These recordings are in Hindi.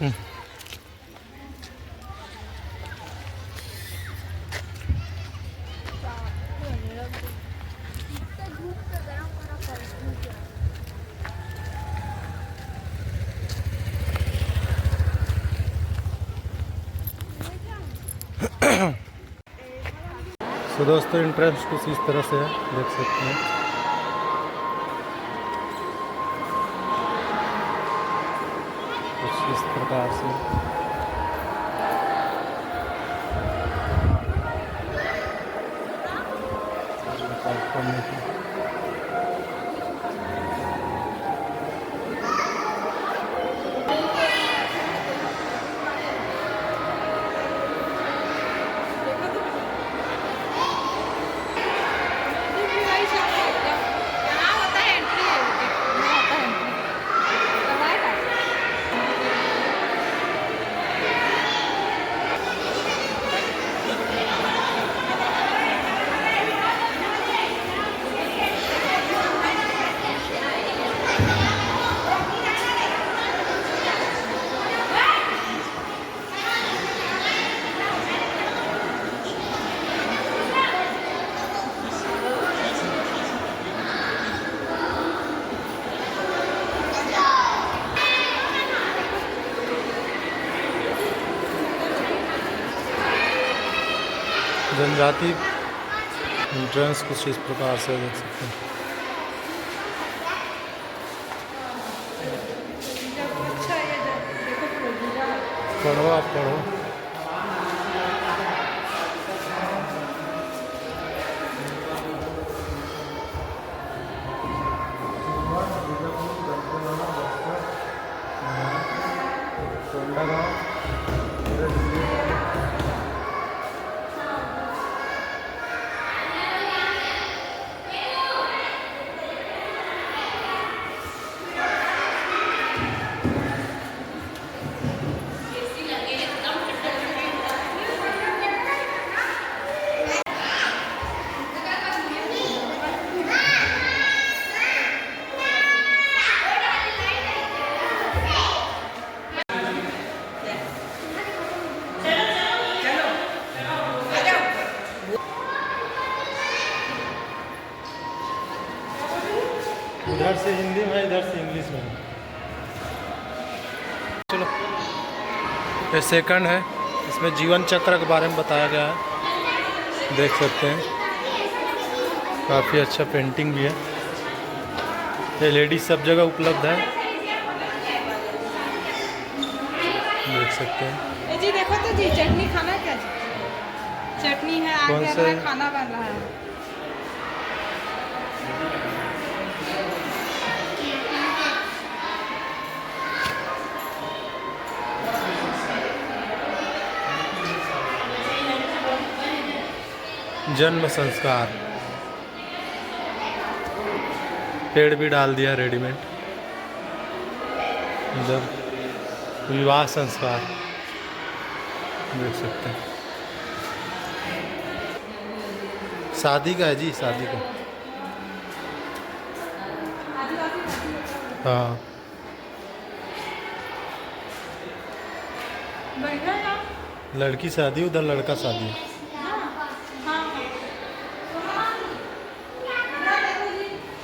तो दोस्तों इंट्रेंस कुछ इस तरह से है, देख सकते हैं। कुछ इस प्रकार से जनजाति एंट्रेंस कुछ इस प्रकार से देख सकते हैं। पढ़ो आप पढ़ो। इधर से हिंदी में, इधर से इंग्लिश में। चलो, ये सेकंड है, इसमें जीवन चक्र के बारे में बताया गया है, देख सकते हैं। काफ़ी अच्छा पेंटिंग भी है। ये लेडीज सब जगह उपलब्ध है, देख सकते हैं। जी देखो तो जी, चटनी खाना क्या जी? चटनी है, कौन आगे से? खाना बन रहा है। जन्म संस्कार, पेड़ भी डाल दिया रेडीमेड। इधर विवाह संस्कार देख सकते हैं। शादी का है जी, शादी का। हाँ, लड़की शादी, उधर लड़का शादी है।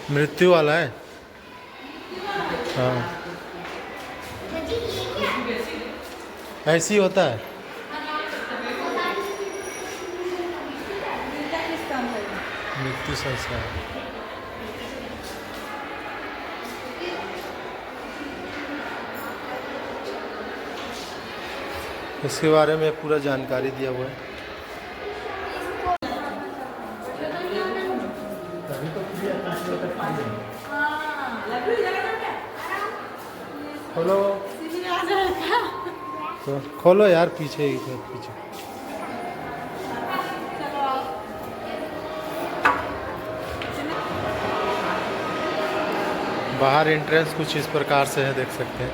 मृत्यु वाला है। हाँ, ऐसे ही होता है। मृत्यु संस्कार। इसके बारे में पूरा जानकारी दिया हुआ है। खोलो तो खोलो यार, पीछे पीछे। बाहर एंट्रेंस कुछ इस प्रकार से है, देख सकते हैं।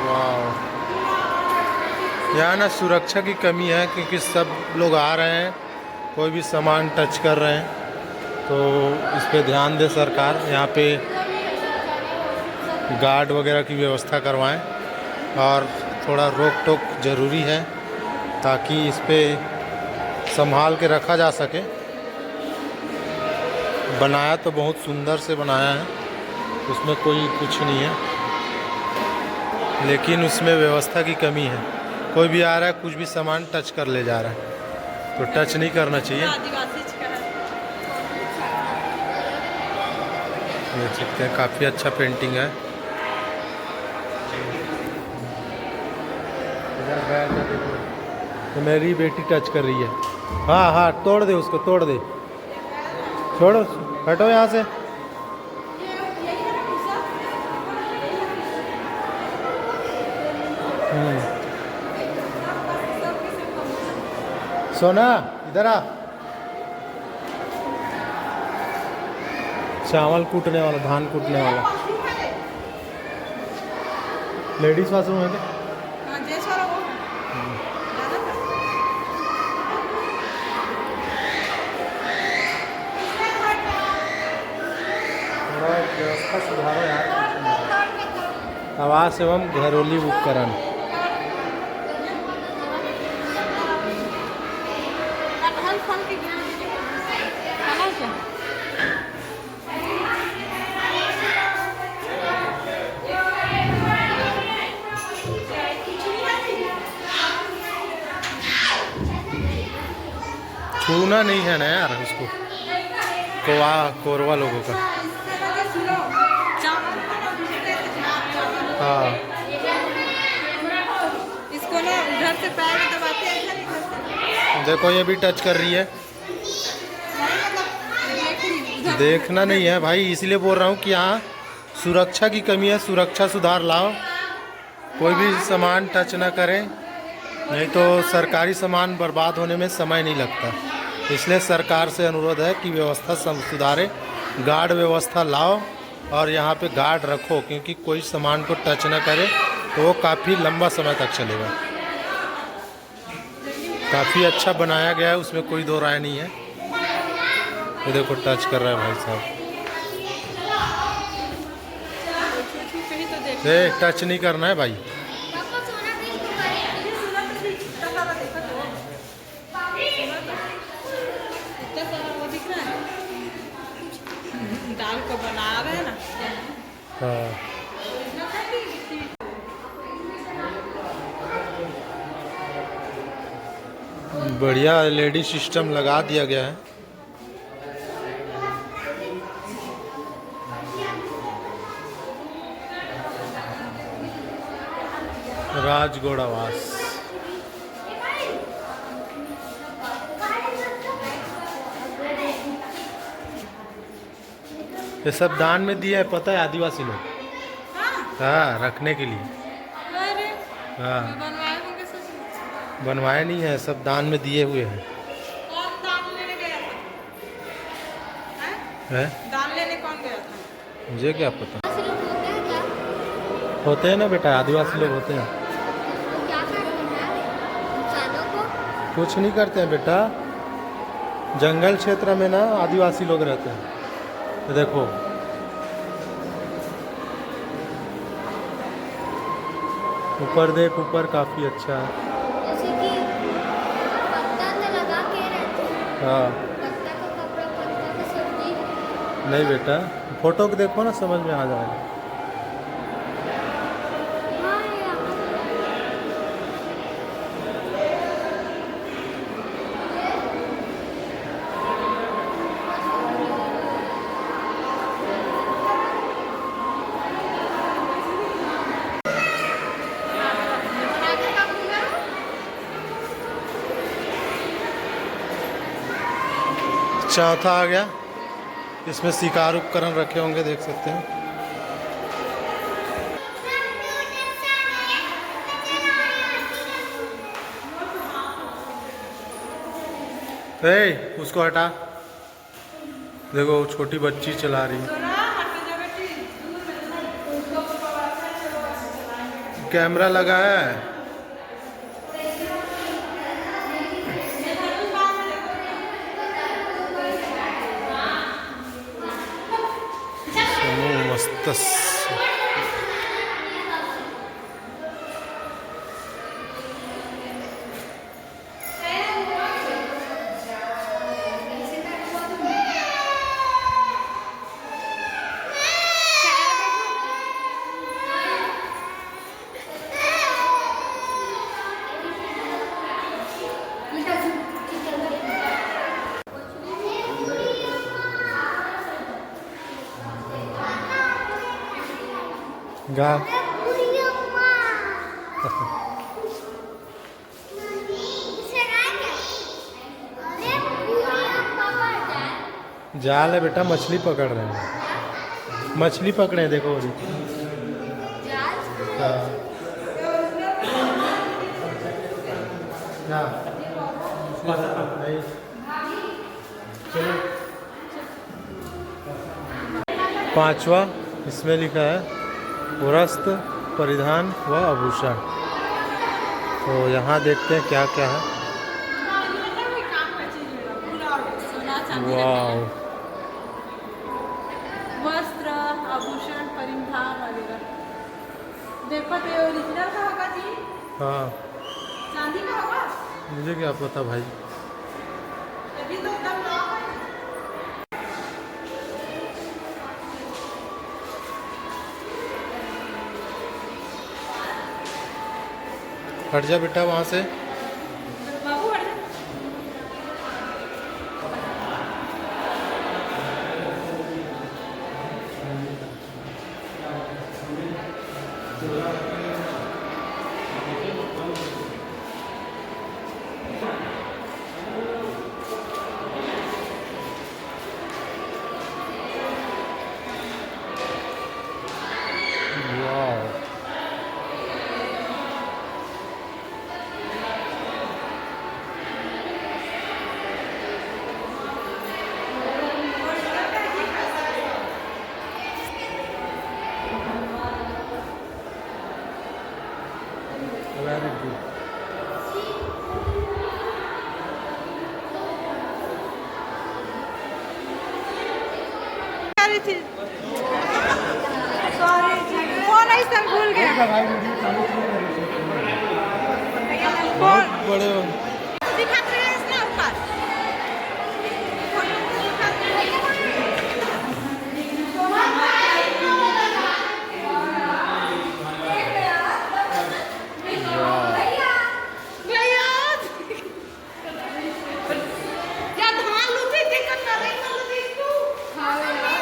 वाह, यहाँ ना सुरक्षा की कमी है, क्योंकि सब लोग आ रहे हैं, कोई भी सामान टच कर रहे हैं, तो इस पे ध्यान दे सरकार। यहाँ पे गार्ड वगैरह की व्यवस्था करवाएं और थोड़ा रोक टोक ज़रूरी है ताकि इस पे संभाल के रखा जा सके। बनाया तो बहुत सुंदर से बनाया है, उसमें कोई कुछ नहीं है, लेकिन उसमें व्यवस्था की कमी है। कोई भी आ रहा है कुछ भी सामान टच कर ले जा रहा है, तो टच नहीं करना चाहिए। देख सकते हैं काफ़ी अच्छा पेंटिंग है। तो मेरी बेटी टच कर रही है। हाँ हाँ, तोड़ दे उसको, तोड़ दे, छोड़ो, हटो यहाँ से। सोना इधर आ। चावल कूटने वाला, धान कूटने वाला। लेडीज वॉशरूम है क्या? थोड़ा व्यवस्था सुधारो यार। आवास एवं घरेलू उपकरण। छूना नहीं है ना यार उसको, कोरवा लोगों का। हाँ, इसको ना उधर से पैर में दबाते हैं, देखो ये भी टच कर रही है। देखना नहीं है भाई, इसलिए बोल रहा हूँ कि यहाँ सुरक्षा की कमी है, सुरक्षा सुधार लाओ। कोई भी सामान टच ना करें, नहीं तो सरकारी सामान बर्बाद होने में समय नहीं लगता। इसलिए सरकार से अनुरोध है कि व्यवस्था सुधारे, गार्ड व्यवस्था लाओ और यहाँ पे गार्ड रखो, क्योंकि कोई सामान को टच ना करे तो वो काफ़ी लंबा समय तक चलेगा। काफ़ी अच्छा बनाया गया है, उसमें कोई दो राय नहीं है। ये देखो टच कर रहा है भाई साहब। टच नहीं करना है भाई। दाल को बना रहे हैं ना। हाँ, बढ़िया लेडी सिस्टम लगा दिया गया है। राजगौड़ आवास। ये सब दान में दिया है, पता है, आदिवासी लोग। हाँ, रखने के लिए। अरे हाँ, बनवाए होंगे सब। बनवाए नहीं है, सब दान में दिए हुए हैं। कौन दान लेने गया था? है? दान लेने कौन गया था? मुझे क्या पता। होते हैं ना बेटा, आदिवासी लोग होते हैं। कुछ नहीं करते हैं बेटा, जंगल क्षेत्र में ना आदिवासी लोग रहते हैं। देखो ऊपर देख, ऊपर काफी अच्छा है। जैसे कि पत्ता तो लगा के रहते हैं। हाँ, पत्ता का कपड़ा, पत्ता का सब्जी। नहीं बेटा, फोटो को देखो ना, समझ में आ जाएगा। हाँ, यहाँ चौथा आ गया, इसमें शिकार उपकरण रखे होंगे, देख सकते हैं। उसको हटा, देखो छोटी बच्ची चला रही है। कैमरा लगा है। समूह मस्तक गा पूरी अम्मा इसे गाएंगे। अरे पूरी अम्मा पर जाए। जाल है बेटा, मछली पकड़ रहे हैं, मछली पकड़े हैं, देखो अभी। हाँ। हाँ। नहीं। चलो। 5वां इसमें लिखा है वस्त्र, परिधान व आभूषण। तो यहाँ देखते हैं क्या क्या है। वाह, वस्त्र, आभूषण, परिधान वगैरह। देखो तो ओरिजिनल का होगा जी, हाँ चांदी का होगा। मुझे क्या पता भाई। अभी तो एकदम नया है। हट जा बेटा वहाँ से। बाबू हट जा। वाह, वेरी गुड। सॉरी जी, फोन ऐसा भूल गया। बहुत बड़े हो। दिखाते हैं इसमें ऊपर। भैया क्या धान लूटी दिक्कत कर रही है लूटी तू। हाँ यार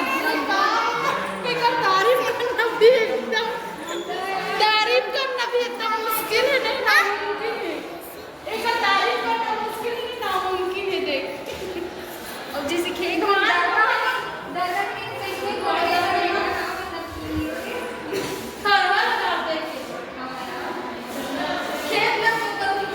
एक तारीफ करना भी एकदम मुश्किल है। नहीं नामुमकिन है। एक तारीफ करना मुश्किल नहीं, नामुमकिन है। देख और जैसे खेत में डालना दादा के पेट में गोलियां हर बार कर देखे खेत में कभी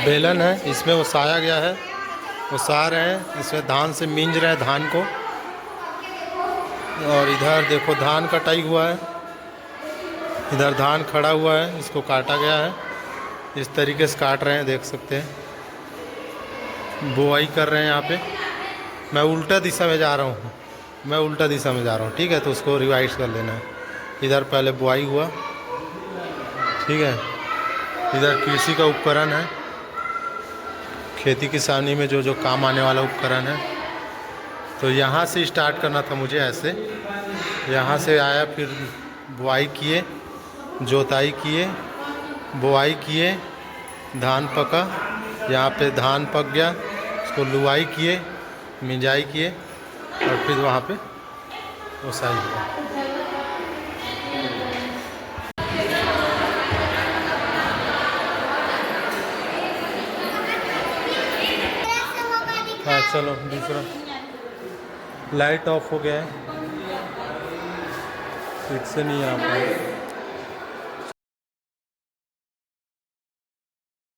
बेलन है, इसमें ओसाया गया है, ओसा रहे हैं, इसमें धान से मिंज रहे हैं धान को। और इधर देखो धान कटाई हुआ है, इधर धान खड़ा हुआ है, इसको काटा गया है। इस तरीके से काट रहे हैं, देख सकते हैं। बुआई कर रहे हैं यहाँ पे। मैं उल्टा दिशा में जा रहा हूँ, मैं उल्टा दिशा में जा रहा हूँ, ठीक है। तो उसको रिवाइज कर लेना है। इधर पहले बुआई हुआ, ठीक है। इधर कृषि का उपकरण है, खेती किसानी में जो जो काम आने वाला उपकरण है। तो यहाँ से स्टार्ट करना था मुझे, ऐसे यहाँ से आया, फिर बुआई किए, जोताई किए, बुआई किए, धान पका, यहाँ पे धान पक गया, उसको लुआई किए, मिंजाई किए, और फिर वहाँ पे ओसाई हुआ। हाँ चलो दूसरा। लाइट ऑफ हो गया है, फिर से नहीं आ पाया।